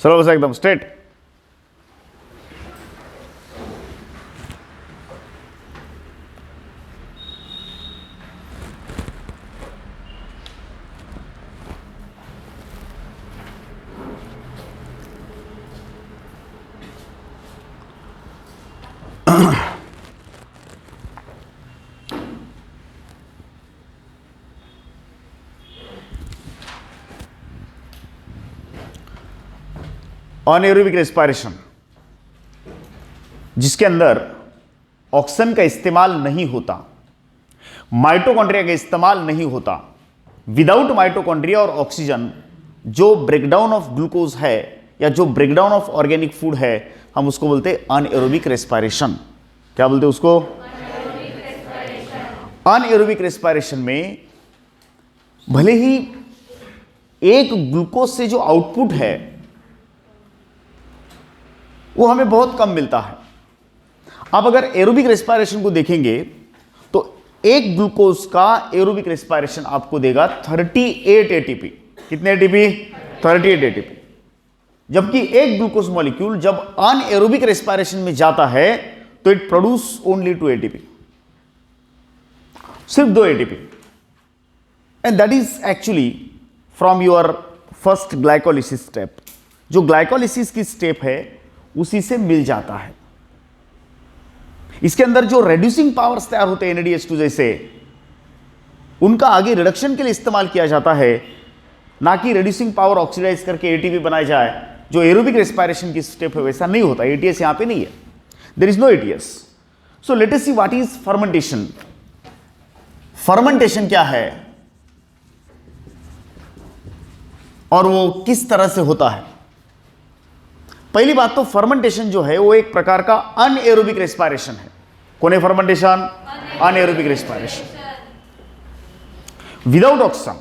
सरल बस एकदम स्ट्रेट। अनएरोबिक रेस्पिरेशन, जिसके अंदर ऑक्सीजन का इस्तेमाल नहीं होता, माइटोकॉन्ड्रिया का इस्तेमाल नहीं होता, विदाउट माइटोकॉन्ड्रिया और ऑक्सीजन जो ब्रेकडाउन ऑफ ग्लूकोज है या जो ब्रेकडाउन ऑफ ऑर्गेनिक फूड है, हम उसको बोलते हैं अनएरोबिक रेस्पिरेशन। क्या बोलते हैं उसको? अनएरोबिक रेस्पिरेशन में भले ही एक ग्लूकोज से जो आउटपुट है वो हमें बहुत कम मिलता है। अब अगर एरोबिक रेस्पिरेशन को देखेंगे तो एक ग्लूकोज का एरोबिक रेस्पिरेशन आपको देगा 38 एटीपी। कितने एटीपी? 38 एटीपी। जबकि एक ग्लूकोज मॉलिक्यूल जब अनएरोबिक रेस्पिरेशन में जाता है तो इट प्रोड्यूस ओनली 2 एटीपी, सिर्फ 2 ATP. And that is actually from your first glycolysis step. जो ग्लाइकोलिसिस की स्टेप है उसी से मिल जाता है। इसके अंदर जो रेड्यूसिंग पावर्स तैयार होते हैं NADH2 जैसे, उनका आगे रिडक्शन के लिए इस्तेमाल किया जाता है, ना कि रेड्यूसिंग पावर ऑक्सीडाइज करके ATP बनाया जाए। जो एरोबिक रेस्पिरेशन की स्टेप है वैसा नहीं होता। ATS यहां पे नहीं है, there is no ATS। So let us see what is fermentation. Fermentation क्या है और वो किस तरह से होता है? पहली बात तो फर्मेंटेशन जो है वो एक प्रकार का अनएरोबिक रेस्पिरेशन है। कौन है fermentation? Anaerobic respiration, without oxygen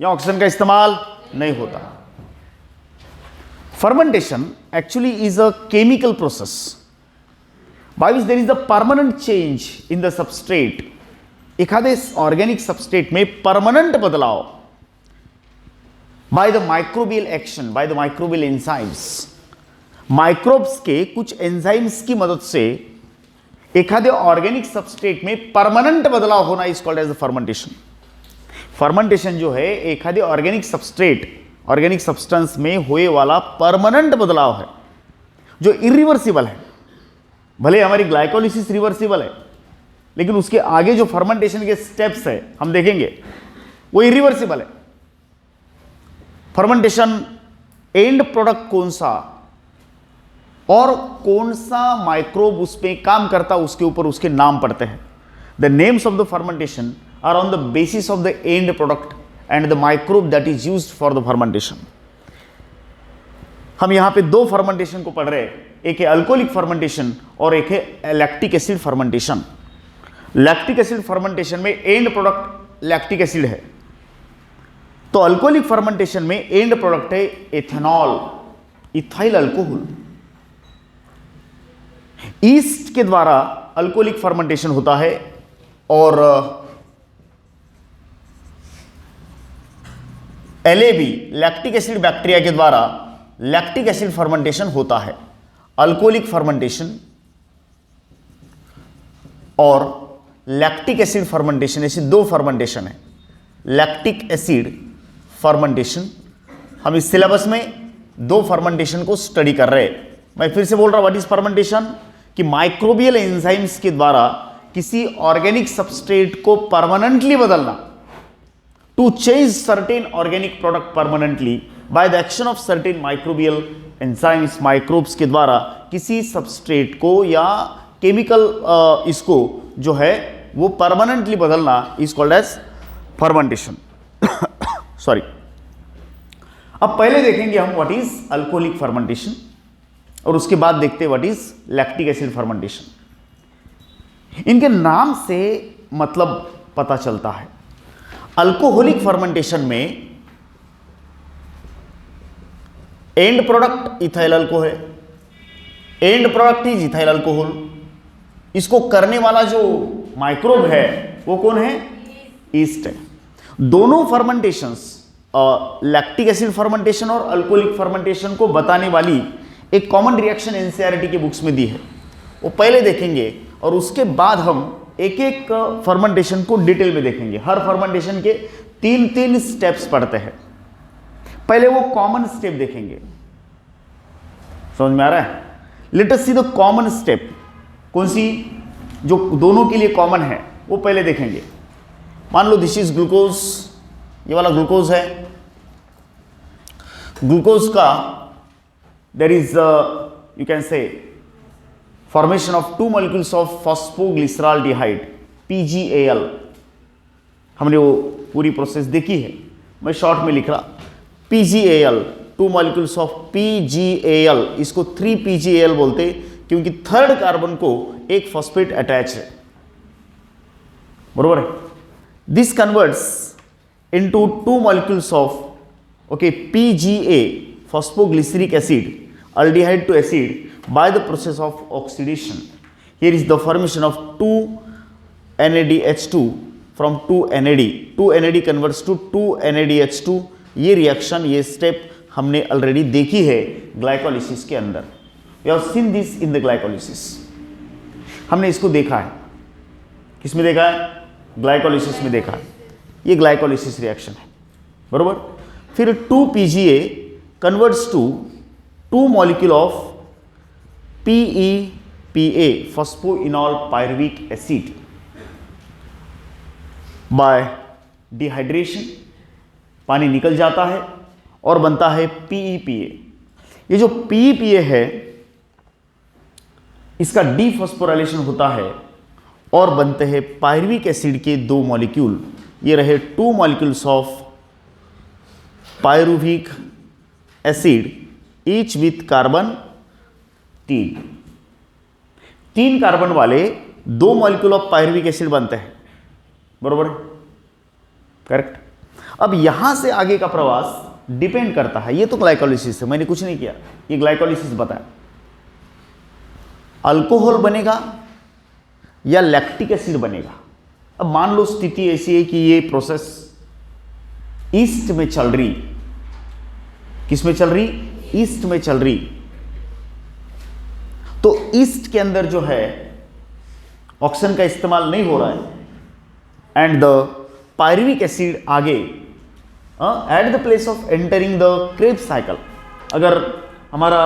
या ऑक्सीजन का इस्तेमाल नहीं होता। Fermentation actually is a chemical process by which there is a permanent change in the substrate. एखादे ऑर्गेनिक सबस्ट्रेट में परमानेंट बदलाव by the microbial action, by the microbial enzymes. Microbes के कुछ एंजाइम्स की मदद से एखादे ऑर्गेनिक सबस्ट्रेट में परमानेंट बदलाव होना is called as fermentation. Fermentation जो है एखादे ऑर्गेनिक सबस्ट्रेट, ऑर्गेनिक सब्सटेंस में हुए वाला परमानेंट बदलाव है जो इरिवर्सिबल है। भले हमारी ग्लाइकोलिसिस रिवर्सिबल है, लेकिन उसके आगे जो फर्मेंटेशन के स्टेप्स है हम देखेंगे वो इरिवर्सिबल है। फर्मेंटेशन एंड प्रोडक्ट कौन सा और कौन सा माइक्रोब उस पे काम करता उसके ऊपर उसके नाम पड़ते हैं। The names of the fermentation are on the basis of the end product and the microbe that is used for the fermentation. हम यहां पे दो फर्मेंटेशन को पढ़ रहे हैं, एक है अल्कोहलिक फर्मेंटेशन और एक है lactic acid fermentation. Lactic acid fermentation में एंड प्रोडक्ट लैक्टिक एसिड है, तो अल्कोहलिक फर्मेंटेशन में एंड प्रोडक्ट है एथेनॉल, इथाइल अल्कोहल। ईस्ट के द्वारा अल्कोहलिक फर्मेंटेशन होता है और LAB लैक्टिक एसिड बैक्टीरिया के द्वारा लैक्टिक एसिड फर्मेंटेशन होता है। अल्कोहलिक फर्मेंटेशन और लैक्टिक एसिड फर्मेंटेशन, ऐसे दो फर्मेंटेशन है। लैक्टिक एसिड फर्मेंटेशन, हम इस सिलेबस में दो फर्मेंटेशन को स्टडी कर रहे हैं। मैं फिर से बोल रहा हूं, व्हाट इज फर्मेंटेशन? कि माइक्रोबियल एंजाइम्स के द्वारा किसी ऑर्गेनिक सबस्ट्रेट को परमानेंटली बदलना, to change certain organic product permanently by the action of certain microbial enzymes. Microbes के द्वारा किसी सबस्ट्रेट को या केमिकल इसको जो है वो परमानेंटली बदलना is called as fermentation. Sorry. अब पहले देखेंगे हम व्हाट इज अल्कोहलिक फर्मेंटेशन और उसके बाद देखते हैं what is lactic acid fermentation. इनके नाम से मतलब पता चलता है। अल्कोहलिक फर्मेंटेशन में and product ethyl alcohol, and product is ethyl alcohol. इसको करने वाला जो माइक्रोब है वो कौन है? ईस्ट है। दोनों फर्मेंटेशंस लैक्टिक एसिड फर्मेंटेशन और अल्कोहलिक फर्मेंटेशन को बताने वाली एक कॉमन रिएक्शन एनसीईआरटी की बुक्स में दी है, वो पहले देखेंगे और उसके बाद हम एक एक फर्मेंटेशन को डिटेल में देखेंगे। हर फर्मेंटेशन के तीन तीन स्टेप्स पढ़ते हैं। पहले वो कॉमन स्टेप देखेंगे, समझ में आ रहा है? Late us see the common step, कौन सी जो दोनों के लिए कॉमन है वो पहले देखेंगे। मान लो दिस इज ग्लूकोज, ये वाला ग्लूकोज है। ग्लूकोज का there is you can say formation of 2 molecules of phosphoglyceraldehyde PGAL। हमने वो पूरी प्रोसेस देखी है, मैं शॉर्ट में लिख रहा। PGAL 2 मॉलिक्यूल्स ऑफ PGAL, इसको 3PGAL बोलते क्योंकि थर्ड कार्बन को एक फॉस्फेट अटैच है, बरोबर है। This converts into 2 molecules of PGA phosphoglyceric acid aldehyde to acid by the process of oxidation. Here is the formation of 2 NADH2 from 2 NAD. 2 NAD converts to 2 NADH2. ये reaction, ये step हमने already देखी है glycolysis के अंदर। We have seen this in the glycolysis. हमने इसको देखा है, किस में देखा है? ग्लाइकोलिसिस में देखा है। ये ग्लाइकोलिसिस रिएक्शन है, बरोबर। फिर 2PGA converts to 2 molecule of PEPA phosphoenol pyruvic acid by dehydration, पानी निकल जाता है और बनता है PEPA। ये जो PEPA है इसका डीफॉस्फोराइलेशन होता है और बनते हैं पायरुविक एसिड के 2 मॉलिक्यूल। ये रहे 2 molecules of pyruvic acid each with carbon 3 carbon वाले 2 मॉलिक्यूल ऑफ पायरुविक एसिड बनते हैं, बरोबर, करेक्ट। अब यहां से आगे का प्रवास डिपेंड करता है, ये तो ग्लाइकोलिसिस है, मैंने कुछ नहीं किया, ये ग्लाइकोलिसिस बताया। अल्कोहल बनेगा या लैक्टिक एसिड बनेगा। अब मान लो स्थिति ऐसी है कि ये प्रोसेस ईस्ट में चल रही, किस में चल रही? ईस्ट में चल रही। तो ईस्ट के अंदर जो है ऑक्सीजन का इस्तेमाल नहीं हो रहा है एंड द पायरुविक एसिड आगे at the place of entering the Krebs cycle, अगर हमारा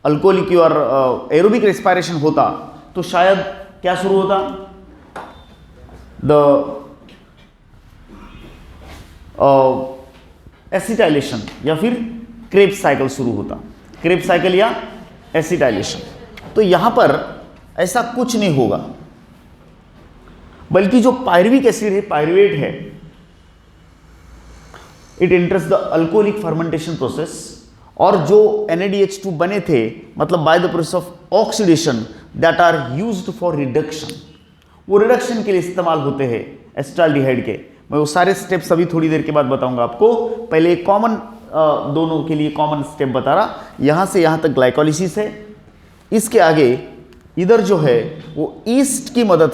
अल्कोहलिक और एरोबिक रेस्पिरेशन होता तो शायद क्या शुरू होता? द एसिटाइलेशन या फिर क्रेब्स साइकिल शुरू होता, क्रेब्स साइकिल या एसिटाइलेशन। तो यहां पर ऐसा कुछ नहीं होगा, बल्कि जो पायरुविक एसिड है, पायरुवेट है, it enters the alcoholic fermentation process और जो NADH2 बने थे, मतलब by the process of oxidation that are used for reduction, वो रिडक्शन के लिए इस्तेमाल होते हैं एसिटाल्डिहाइड के। मैं वो सारे स्टेप्स अभी थोड़ी देर के बाद बताऊंगा आपको। पहले कॉमन दोनों के लिए कॉमन स्टेप बता रहा, यहां से यहां तक ग्लाइकोलिसिस है, इसके आगे इधर जो है वो ईस्ट की मदद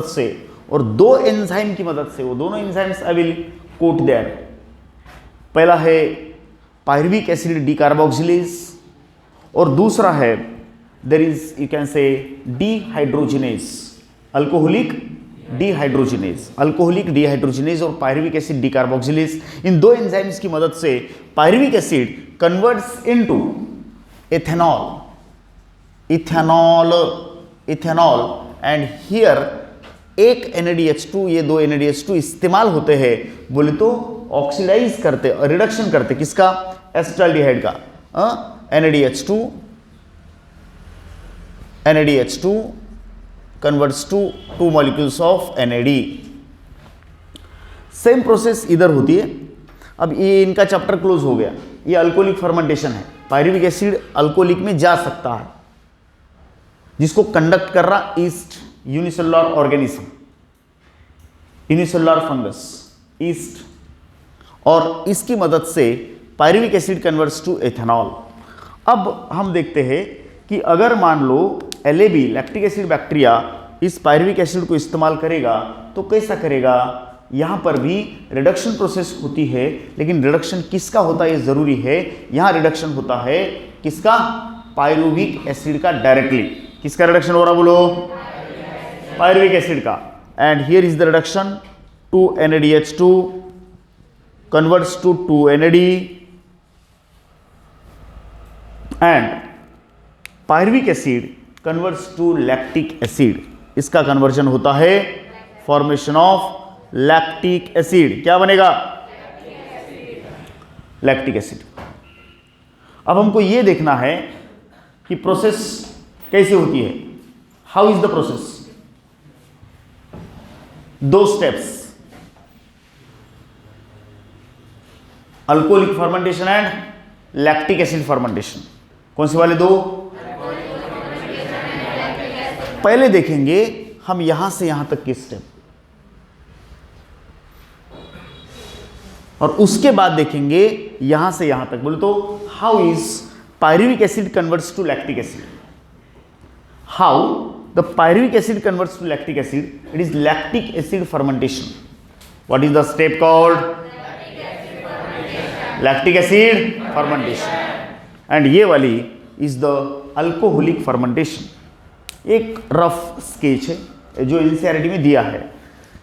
से और 2 एंजाइम की मदद से, वो दोनों enzymes I will quote there. पहला है पायरुविक एसिड डीकार्बोक्सिलेज और दूसरा है there is you can say dehydrogenase, alcoholic dehydrogenase और पायरुविक एसिड डीकार्बोक्सिलेज। इन 2 एंजाइम्स की मदद से pyruvic acid converts into ethanol and here एक NADH2, ये 2 NADH2 इस्तेमाल होते हैं, बोले तो ऑक्सीडाइज करते, रिडक्शन करते, किसका? एसिटाल्डिहाइड का। NADH2 converts to 2 molecules of NAD। Same process इधर होती है। अब ये इनका चैप्टर क्लोज हो गया। ये अल्कोहलिक फर्मेंटेशन है, पायरुविक एसिड अल्कोहलिक में जा सकता है, जिसको कंडक्ट कर रहा yeast unicellular organism, unicellular fungus yeast, और इसकी मदद से pyruvic acid converts to ethanol. अब हम देखते हैं कि अगर मान लो LAB लैक्टिक एसिड बैक्टीरिया इस पायरुविक एसिड को इस्तेमाल करेगा तो कैसा करेगा? यहां पर भी रिडक्शन प्रोसेस होती है, लेकिन रिडक्शन किसका होता है ये जरूरी है। यहां रिडक्शन होता है किसका, पायरुविक एसिड का डायरेक्टली। किसका रिडक्शन हो रहा बोलो, पायरुविक एसिड का। And here is the reduction, 2 NADH2 converts to 2 NAD and pyruvic acid converts to lactic acid। इसका कन्वर्जन होता है फॉर्मेशन ऑफ लैक्टिक एसिड। क्या बनेगा, लैक्टिक एसिड। अब हमको यह देखना है कि प्रोसेस कैसे होती है, how is the process. 2 steps, alcoholic fermentation and lactic acid fermentation. कौन से वाले 2, पहले देखेंगे हम यहां से यहां तक के स्टेप, और उसके बाद देखेंगे यहां से यहां तक। बोले तो how is pyruvic acid converts to lactic acid, how the pyruvic acid converts to lactic acid, it is lactic acid fermentation. What is the step called, lactic acid fermentation. And ये वाली इज द अल्कोहलिक फर्मेंटेशन। एक rough sketch है जो NCERT में दिया है।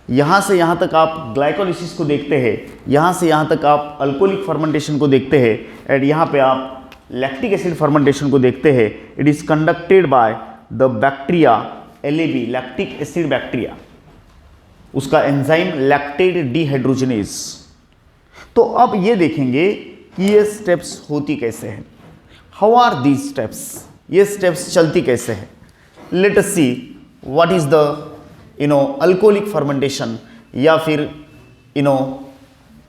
यहां से यहां तक आप ग्लाइकोलिसिस को देखते हैं, यहां से यहां तक आप अल्कोहलिक फर्मेंटेशन को देखते हैं, एंड यहां पे आप लैक्टिक एसिड फर्मेंटेशन को देखते हैं। It is conducted by the bacteria LAB, lactic acid bacteria. उसका एंजाइम लैक्टेट डिहाइड्रोजनेज। तो अब ये देखेंगे कि ये स्टेप्स होती कैसे हैं, हाउ आर दीज स्टेप्स, ये स्टेप्स चलती कैसे हैं। Let us see what is the alcoholic fermentation, या फिर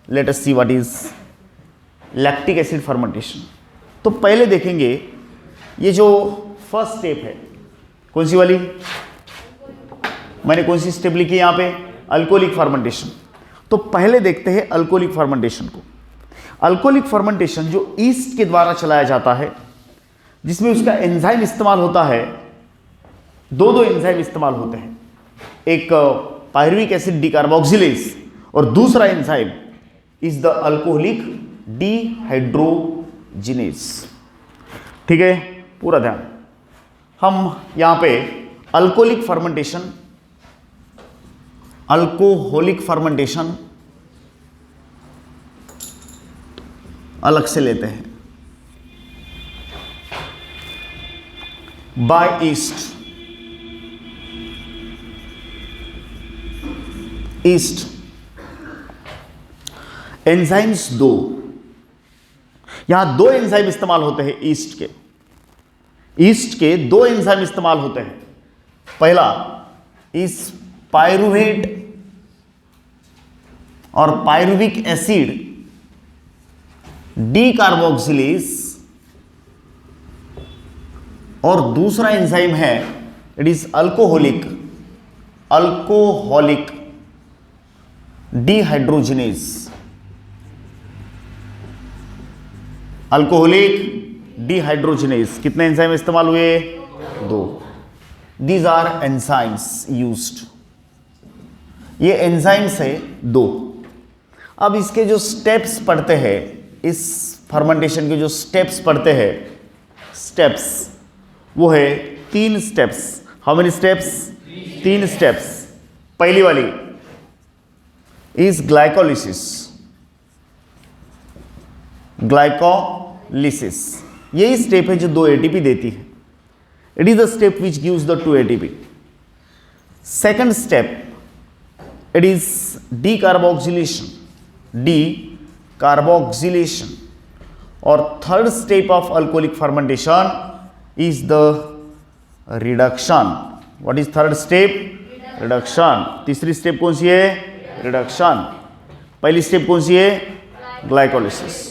late us see what is lactic acid fermentation. तो पहले देखेंगे ये जो फर्स्ट स्टेप है, कौन सी वाली, मैंने कौन सी स्टेप लिखी यहां पे, अल्कोहलिक फर्मेंटेशन। तो पहले देखते हैं अल्कोहलिक फर्मेंटेशन को। अल्कोहलिक फर्मेंटेशन जो ईस्ट के द्वारा चलाया जाता है, जिसमें उसका एंजाइम इस्तेमाल होता है, दो एंजाइम इस्तेमाल होते हैं, एक पायरुविक एसिड डिकार्बोक्सिलेज और दूसरा enzyme is the alcoholic dehydrogenase. ठीक है, पूरा ध्यान। हम यहां पे अल्कोहलिक फर्मेंटेशन अलग से लेते हैं। बाय ईस्ट एंजाइम्स 2, यहां 2 एंजाइम इस्तेमाल होते हैं ईस्ट के 2 एंजाइम इस्तेमाल होते हैं। पहला इस पायरुवेट और पायरुविक एसिड डीकार्बोक्सिलेज, और दूसरा एंजाइम है it is alcoholic dehydrogenase. Alcoholic dehydrogenase, कितने एंजाइम इस्तेमाल हुए, 2। दीज आर एंजाइम्स यूज्ड, ये एंजाइम्स है 2। अब इसके जो स्टेप्स पढ़ते हैं, इस फर्मेंटेशन के जो स्टेप्स पढ़ते हैं, स्टेप्स वो है 3 steps. How many steps, 3 steps. पहली वाली इज ग्लाइकोलिसिस, यही स्टेप है जो 2 ATP देती है। It is the step which gives the 2 ATP। Second step it is decarboxylation, और third step of alcoholic fermentation is the reduction. What is third step, reduction. तीसरी step कौन सी है, रिडक्शन। पहली स्टेप कौन सी है, ग्लाइकोलिसिस।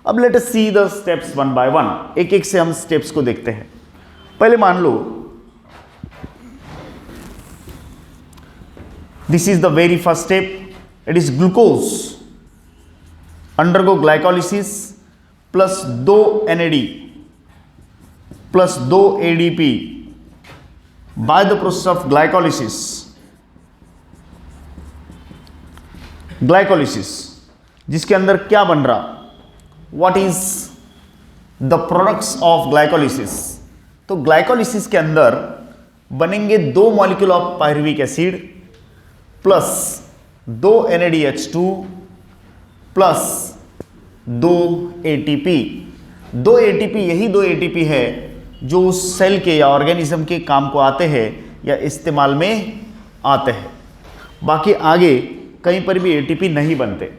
अब late us see the steps one by one, एक एक से हम स्टेप्स को देखते हैं। पहले मान लो this is the very first step, it is glucose undergo glycolysis plus 2 NAD plus 2 ADP by the process of glycolysis, glycolysis, जिसके अंदर क्या बन रहा, what is the products of glycolysis. तो ग्लाइकोलिसिस के अंदर बनेंगे 2 molecule of pyruvic acid plus 2 NADH2 plus 2 ATP। 2 ATP, यही 2 ATP है जो उस सेल के या ऑर्गेनिज्म के काम को आते हैं या इस्तेमाल में आते हैं। बाकी आगे कहीं पर भी ATP नहीं बनते।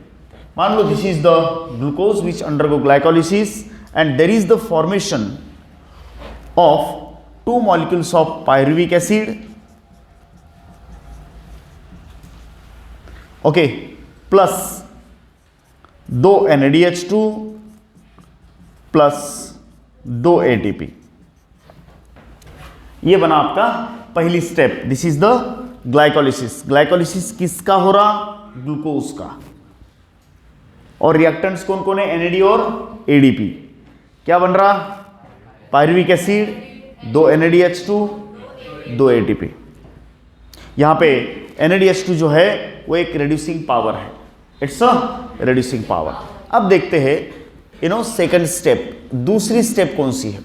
मान लो this is the glucose which undergo glycolysis and there is the formation of 2 molecules of pyruvic acid, okay, plus 2 NADH2 plus 2 ATP। ये बना आपका पहली step. This is the glycolysis. Glycolysis किसका हो रहा, ग्लूकोज का। और रिएक्टेंट्स कौन कौन है, NAD और ADP। क्या बन रहा, पायरुविक एसिड, 2 NADH2, 2 ATP। यहां पे NADH2 जो है वो एक रिड्यूसिंग पावर है, इट्स अ रिड्यूसिंग पावर। अब देखते हैं सेकंड स्टेप, दूसरी स्टेप कौन सी है,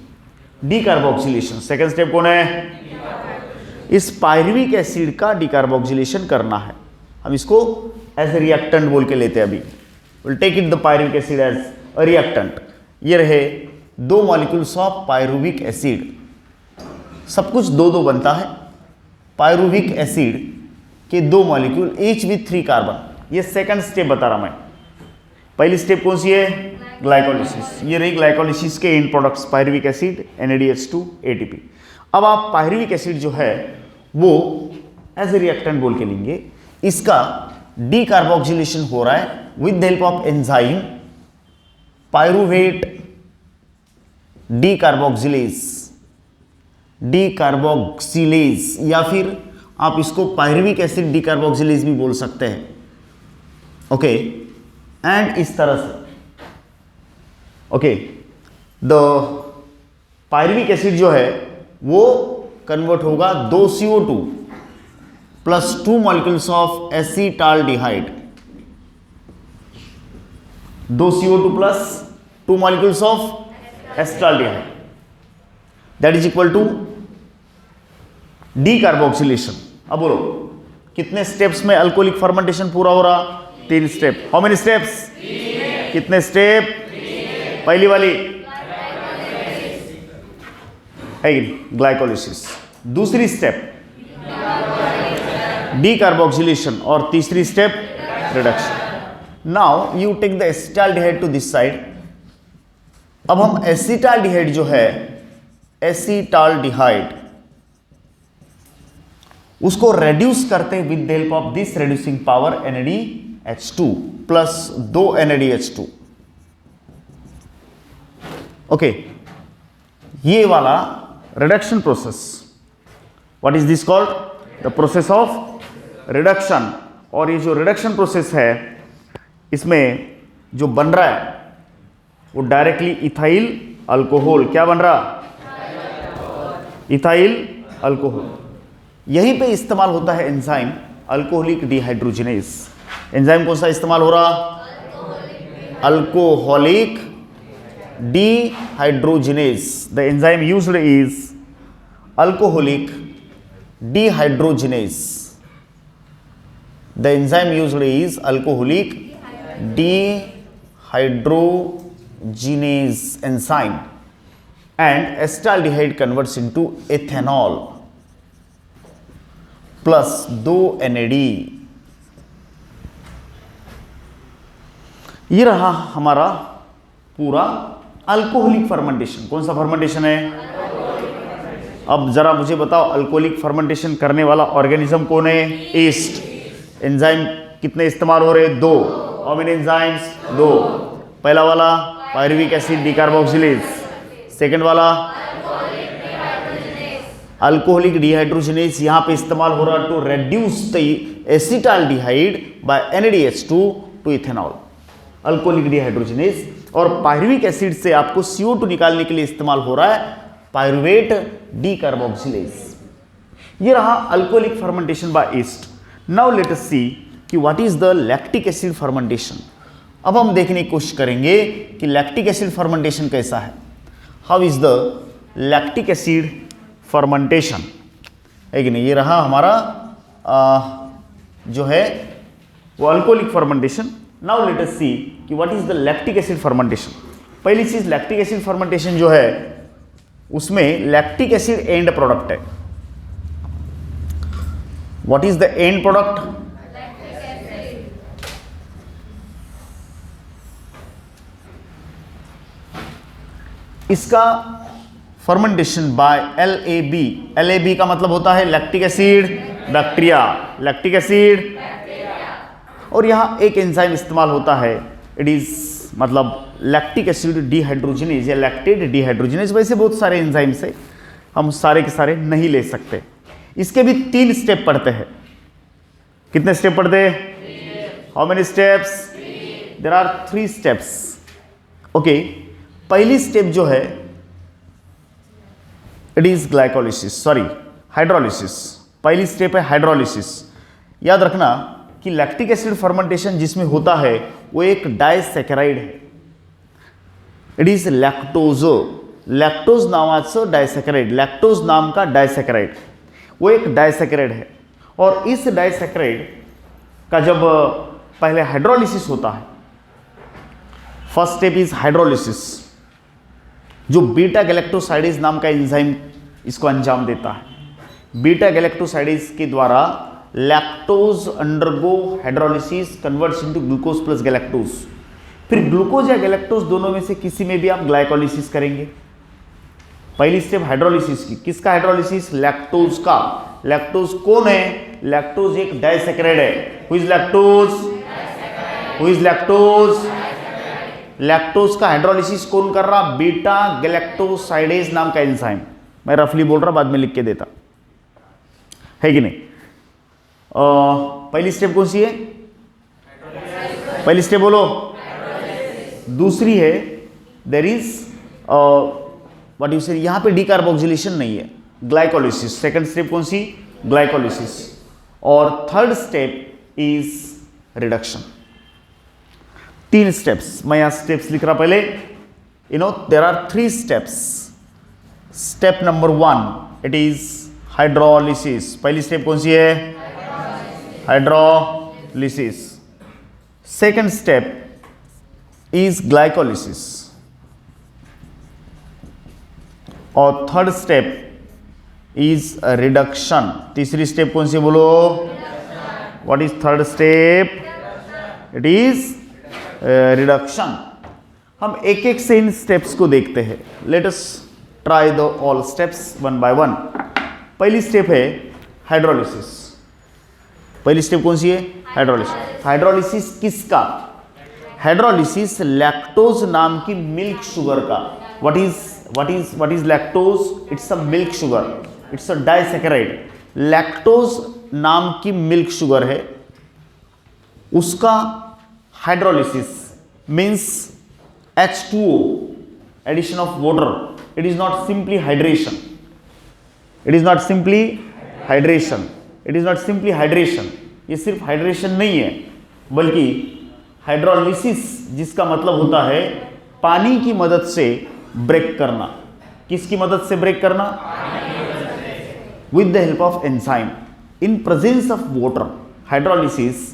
डीकार्बोक्सिलेशन। सेकंड स्टेप कौन है, इस पायरुविक एसिड का डीकार्बोक्सिलेशन करना है। हम इसको एज ए रिएक्टेंट बोल के लेते हैं। अभी will take it the pyruvic acid as a reactant. ये रहे 2 मॉलिक्यूल्स ऑफ पायरुविक एसिड, सब कुछ 2-2 बनता है। पायरुविक एसिड के 2 मॉलिक्यूल ईच विथ 3 कार्बन। ये सेकंड स्टेप बता रहा मैं। पहली स्टेप कौन सी है, ग्लाइकोलिसिस। ये रही ग्लाइकोलिसिस के and products, pyruvic acid, NADH2, ATP। अब आप पायरुविक एसिड जो है वो एज ए रिएक्टेंट बोल के लेंगे। इसका डीकार्बोक्सिलेशन हो रहा है with the help of enzyme pyruvate decarboxylase, या फिर आप इसको पायरुविक एसिड डीकार्बोक्सिलेज भी बोल सकते हैं, ओके। एंड इस तरह से, ओके, द पायरुविक एसिड जो है वो कन्वर्ट होगा 2CO2 plus 2 molecules of acetaldehyde, 2CO2 plus 2 molecules of acetaldehyde, that is equal to decarboxylation. अब बोलो कितने स्टेप्स में अल्कोहलिक फर्मेंटेशन पूरा हो रहा, 3 स्टेप। हाउ मेनी स्टेप्स, कितने स्टेप, पहली वाली है ग्लाइकोलिसिस, दूसरी स्टेप डीकार्बोक्सिलेशन और तीसरी step reduction. Now you take the acetaldehyde to this side. अब हम एसिटाल्डिहाइड जो है, एसिटाल्डिहाइड, उसको रेड्यूस करते हैं with the help of this reducing power NADH2 plus 2 NADH2, okay. ये वाला reduction process, what is this called, the process of reduction. और ये जो रिडक्शन प्रोसेस है इसमें जो बन रहा है वो डायरेक्टली इथाइल अल्कोहल, क्या बन रहा, इथाइल अल्कोहल। यहीं पे इस्तेमाल होता है एंजाइम अल्कोहलिक डिहाइड्रोजिनेज। एंजाइम कौन सा इस्तेमाल हो रहा, alcoholic dehydrogenase. The enzyme used is alcoholic dehydrogenase. The enzyme used is alcoholic dehydrogenase enzyme, and acetaldehyde converts into ethanol plus 2 NAD. ये रहा हमारा पूरा अल्कोहलिक फर्मेंटेशन। कौन सा फर्मेंटेशन है, अब जरा मुझे बताओ, अल्कोहलिक फर्मेंटेशन करने वाला ऑर्गेनिज्म कौन है, ईस्ट। एंजाइम कितने इस्तेमाल हो रहे, 2। How many enzymes, 2। पहला वाला पायरुविक एसिड डीकार्बोक्सिलेज, सेकंड वाला अल्कोहलिक डिहाइड्रोजनेज। यहां पे इस्तेमाल हो रहा to reduce the acetaldehyde by NADH2 to ethanol, alcoholic dehydrogenase. और पायरुविक एसिड से आपको CO2 निकालने के लिए इस्तेमाल हो रहा है पायरुवेट डीकार्बोक्सिलेज। ये रहा alcoholic fermentation by yeast. Now let us see कि what is the lactic acid fermentation. अब हम देखने की कोशिश करेंगे कि लैक्टिक एसिड फर्मेंटेशन कैसा है। How is the lactic acid fermentation, है कि नहीं। ये रहा हमारा जो है वो alcoholic fermentation. Now let us see कि what is the lactic acid fermentation. पहली चीज, लैक्टिक एसिड फर्मेंटेशन जो है उसमें लैक्टिक एसिड एंड प्रोडक्ट है। What is the end product? इसका फर्मेंटेशन बाय LAB। LAB का मतलब होता है lactic acid bacteria, lactic acid. और यहां एक एंजाइम इस्तेमाल होता है, इट इज मतलब लैक्टिक एसिड डिहाइड्रोजिनेज या लैक्टेट डिहाइड्रोजिनेज। वैसे बहुत सारे एंजाइम्स है, हम सारे के सारे नहीं ले सकते। इसके भी 3 स्टेप पढ़ते हैं। कितने स्टेप पढ़ते हैं? How many steps? There are 3 steps. Okay, पहली स्टेप जो है it is glycolysis, sorry hydrolysis. पहली स्टेप है हाइड्रोलिसिस। याद रखना कि लैक्टिक एसिड फर्मेंटेशन जिसमें होता है वो एक डायसैकेराइड है। इट इज लैक्टोज, लैक्टोज नावाचं डायसैकेराइड, लैक्टोज नाम का डायसैकेराइड, वो एक डायसैकेराइड है। और इस डायसैकेराइड का जब पहले हाइड्रोलिसिस होता है, फर्स्ट स्टेप इज हाइड्रोलिसिस, जो बीटा गैलेक्टोसाइडेज नाम का एंजाइम इसको अंजाम देता है। बीटा गैलेक्टोसाइडेज के द्वारा lactose undergo hydrolysis converts into glucose plus galactose. फिर ग्लूकोज या गैलेक्टोज दोनों में से किसी में भी आप ग्लाइकोलिसिस करेंगे। पहली स्टेप हाइड्रोलिसिस की, किसका हाइड्रोलिसिस? लैक्टोज का। लैक्टोज कौन है? लैक्टोज एक डायसैकेराइड है। Who is lactose? Who is lactose? Lactose का हाइड्रोलिसिस कौन कर रहा? बीटा गैलेक्टोसाइडेज नाम का एंजाइम। मैं रफली बोल रहा, बाद में लिख के देता, है कि नहीं। पहली स्टेप कौन सी है? पहली स्टेप बोलो। दूसरी है देयर इज व्हाट यू से, यहां पे डीकार्बोक्सिलेशन नहीं है, ग्लाइकोलिसिस। सेकंड स्टेप कौन सी? ग्लाइकोलिसिस। और third step is reduction. 3 steps, मैं यहां स्टेप्स लिख रहा पहले। There are 3 steps. Step number 1 it is hydrolysis. पहली स्टेप कौन सी है? Hydrolysis. Second step is glycolysis और थर्ड स्टेप इज रिडक्शन। तीसरी स्टेप कौन सी बोलो? What is third step? It is reduction. हम एक एक से इन स्टेप्स को देखते हैं। Let us try the all steps one by one. पहली स्टेप है हाइड्रोलिसिस। पहली स्टेप कौन सी है? हाइड्रोलिसिस। हाइड्रोलिसिस किसका? हाइड्रोलिसिस लैक्टोज नाम की मिल्क शुगर का। What is lactose? It's a milk sugar, it's a disaccharide. Lactose नाम की मिल्क शुगर है, उसका hydrolysis means H2O, addition of water. It is not simply hydration. It is not simply hydration. It is not simply hydration. ये सिर्फ hydration नहीं है, बल्कि hydrolysis जिसका मतलब होता है पानी की मदद से ब्रेक करना। किसकी मदद से ब्रेक करना? With the help of enzyme in presence of water. Hydrolysis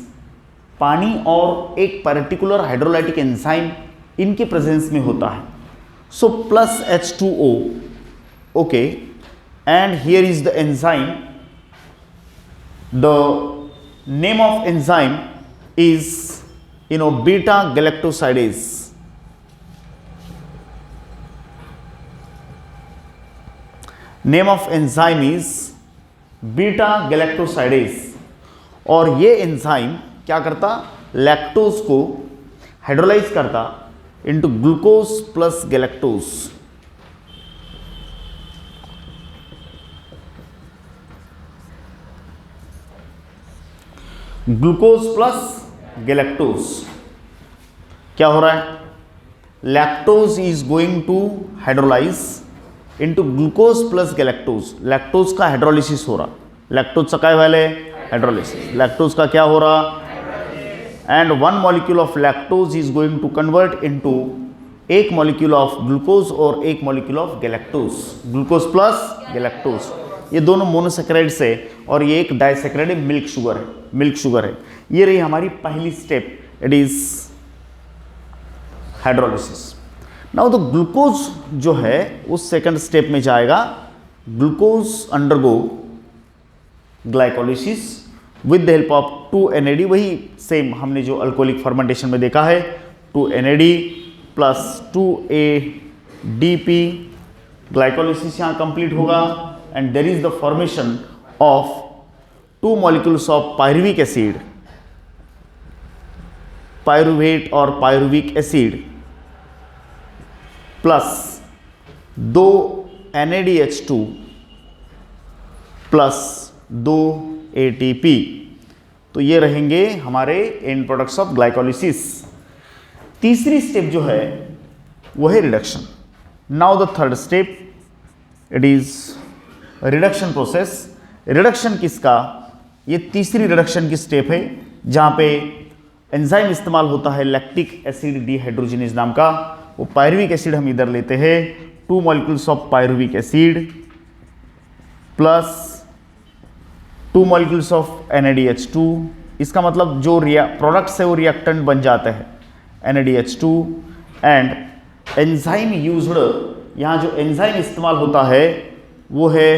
पानी और एक पर्टिकुलर हाइड्रोलाइटिक एंजाइम इनके प्रेजेंस में होता है। So plus H2O, okay, and here is the enzyme. The name of enzyme is beta galactosidase. Name of enzyme is beta galactosidase. और ये enzyme क्या करता? लैक्टोज को हाइड्रोलाइज करता into glucose plus galactose. Glucose plus galactose क्या हो रहा है? Lactose is going to hydrolyse into glucose plus galactose. Lactose का हाइड्रोलिसिस हो रहा। लैक्टोज का क्या वाले? हाइड्रोलिसिस। लैक्टोज का क्या हो रहा? And 1 molecule of lactose is going to convert into 1 molecule of glucose और 1 molecule of galactose, glucose plus galactose. ये दोनों मोनोसेक्राइड्स है और ये एक डाइसेक्राइड है, मिल्क शुगर है, मिल्क शुगर है। ये रही हमारी पहली step, it is hydrolysis. Now the glucose जो है उस सेकंड स्टेप में जाएगा। Glucose undergo glycolysis with the help of 2 NAD, वही सेम हमने जो अल्कोहलिक फर्मेंटेशन में देखा है, 2 NAD प्लस 2 ADP, ग्लाइकोलिसिस यहाँ कंप्लीट होगा and there is the formation of 2 molecules of pyruvic acid, pyruvate और pyruvic acid plus 2 NADH2 plus 2 ATP। तो ये रहेंगे हमारे एंड प्रोडक्ट्स ऑफ ग्लाइकोलिसिस। तीसरी स्टेप जो है वो है reduction. Now the third step, it is reduction process. Reduction किसका, ये तीसरी रिडक्शन की स्टेप है जहां पे एंजाइम इस्तेमाल होता है लैक्टिक एसिड डिहाइड्रोजिनेज नाम का। वो पायरुविक एसिड हम इधर लेते हैं, 2 molecules of pyruvic acid plus 2 molecules of NADH2। इसका मतलब जो प्रोडक्ट्स है वो रिएक्टेंट बन जाते हैं NADH2। एंड एंजाइम यूज्ड, यहाँ जो एंजाइम इस्तेमाल होता है वो है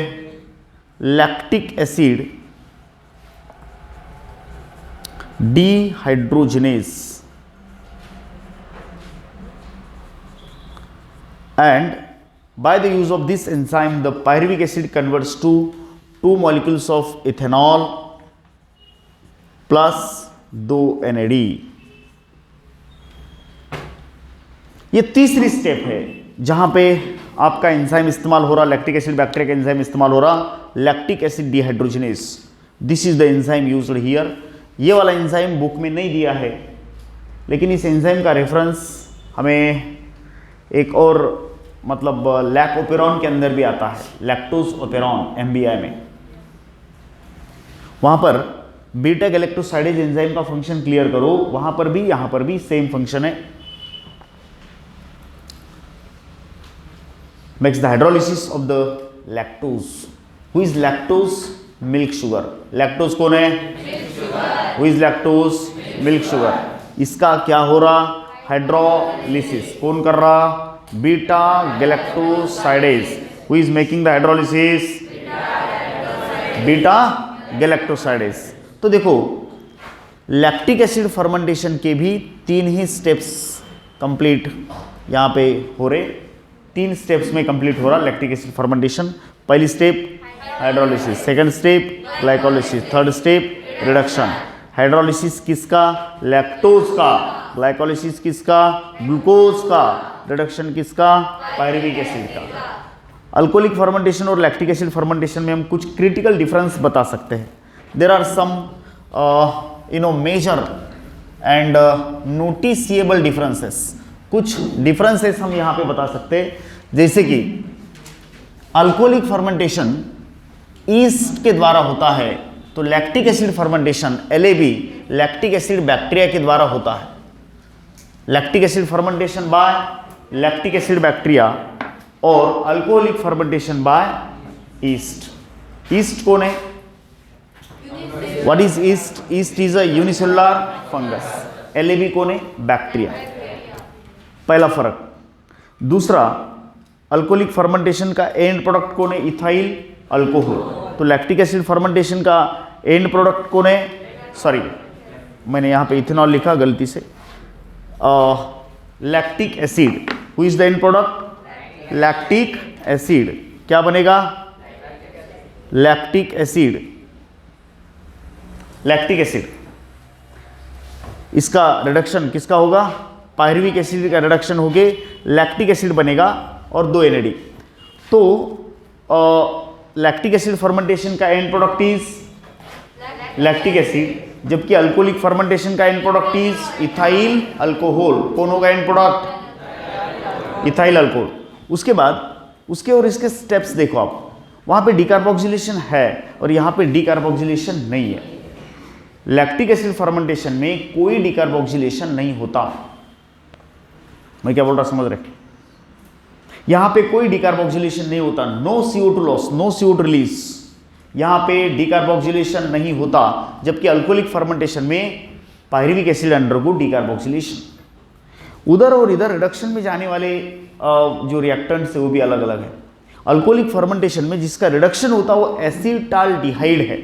lactic acid dehydrogenase. And by the use of this enzyme, the pyruvic acid converts to 2 molecules of ethanol plus 2 NAD। ये तीसरी स्टेप है जहां पे आपका एंजाइम इस्तेमाल हो रहा, लैक्टिक एसिड बैक्टीरिया का एंजाइम इस्तेमाल हो रहा, lactic acid dehydrogenase. This is the enzyme used here. ये वाला एंजाइम बुक में नहीं दिया है, लेकिन इस एंजाइम का रेफरेंस हमें एक और मतलब लैकोपेरॉन के अंदर भी आता है, लैक्टोज ओपेरॉन MBI में। वहां पर बीटा गैलेक्टोसाइडेज एंजाइम का फंक्शन क्लियर करो, वहां पर भी यहां पर भी सेम फंक्शन है। Makes the hydrolysis of the lactose. Who is lactose? Milk sugar. Lactose कौन है? Who is lactose? Milk sugar. इसका क्या हो रहा? हाइड्रोलिसिस। कौन कर रहा? Beta galactosidase. Who is making the hydrolysis? Beta galactosidase. तो देखो लैक्टिक एसिड फर्मेंटेशन के भी 3 ही स्टेप्स कंप्लीट यहाँ पे हो रहे, 3 स्टेप्स में कंप्लीट हो रहा लैक्टिक एसिड फर्मेंटेशन। पहली step hydrolysis, second step glycolysis, third step reduction. Hydrolysis किसका? लैक्टोज का। ग्लाइकोलिसिस किसका? ग्लूकोज का। रिडक्शन किसका? पायरुविक एसिड का। अल्कोहलिक फर्मेंटेशन और लैक्टिक एसिड फर्मेंटेशन में हम कुछ क्रिटिकल डिफरेंस बता सकते हैं। There are some major and noticeable differences. कुछ डिफरेंसेस हम यहाँ पे बता सकते हैं, जैसे कि अल्कोहलिक फर्मेंटेशन ईस्ट के द्वारा होता है, तो lactic acid fermentation LAB lactic acid bacteria के द्वारा होता है। Lactic acid fermentation by lactic acid bacteria और alcoholic fermentation by yeast. Yeast कौन है? What is yeast? Yeast is a unicellular fungus. LAB कौन है? बैक्टीरिया। पहला फर्क। दूसरा, अल्कोहलिक फर्मेंटेशन का एंड प्रोडक्ट कौन है? Ethyl alcohol. तो लैक्टिक एसिड फर्मेंटेशन का एंड प्रोडक्ट कौन है? सॉरी, मैंने यहाँ पे इथेनॉल लिखा गलती से। Lactic acid. Who is the end product? Lactic acid. क्या बनेगा? Lactic acid. लैक्टिक एसिड, इसका रिडक्शन किसका होगा? पायरुविक एसिड का रिडक्शन हो गए लैक्टिक एसिड बनेगा और 2 NAD। तो लैक्टिक एसिड फर्मेंटेशन का end product is lactic acid, जबकि अल्कोहलिक फर्मेंटेशन का end product is ethyl alcohol. कौन होगा एंड प्रोडक्ट? Ethyl alcohol. उसके बाद उसके और इसके स्टेप्स देखो आप, वहां पे डीकार्बोक्सिलेशन है और यहां पे डीकार्बोक्सिलेशन नहीं है। लैक्टिक एसिड फर्मेंटेशन में कोई डिकार्बोक्सिलेशन नहीं होता। मैं क्या बोल रहा समझ रहे? यहां पे कोई डिकार्बोक्सिलेशन नहीं होता, no CO2 loss, no CO2 release, यहां पे डिकार्बोक्सिलेशन नहीं होता। जबकि अल्कोहलिक फर्मेंटेशन में पायरुविक एसिड अंडरगो डिकार्बोक्सिलेशन। उधर और इधर रिडक्शन में जाने वाले जो रिएक्टेंट्स है वो भी अलग अलग है। अल्कोहलिक फर्मेंटेशन में जिसका रिडक्शन होता है वो एसिटाल्डिहाइड है।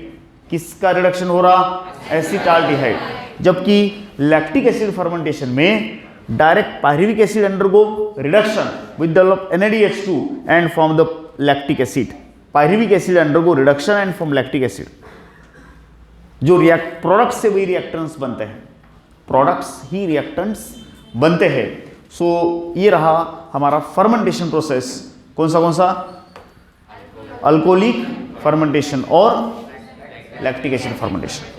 किसका रिडक्शन हो रहा? एसिटाल्डिहाइड। जबकि लैक्टिक एसिड फर्मेंटेशन में direct pyruvic acid undergo reduction with develop NADH2 and form the lactic acid. Pyruvic acid undergo reduction and form lactic acid. जो प्रोडक्ट्स से वही रिएक्टेंट्स बनते हैं, प्रोडक्ट्स ही रिएक्टेंट्स बनते हैं। सो ये रहा हमारा फर्मेंटेशन प्रोसेस। कौन सा? अल्कोहलिक फर्मेंटेशन और लैक्टिक एसिड फर्मेंटेशन।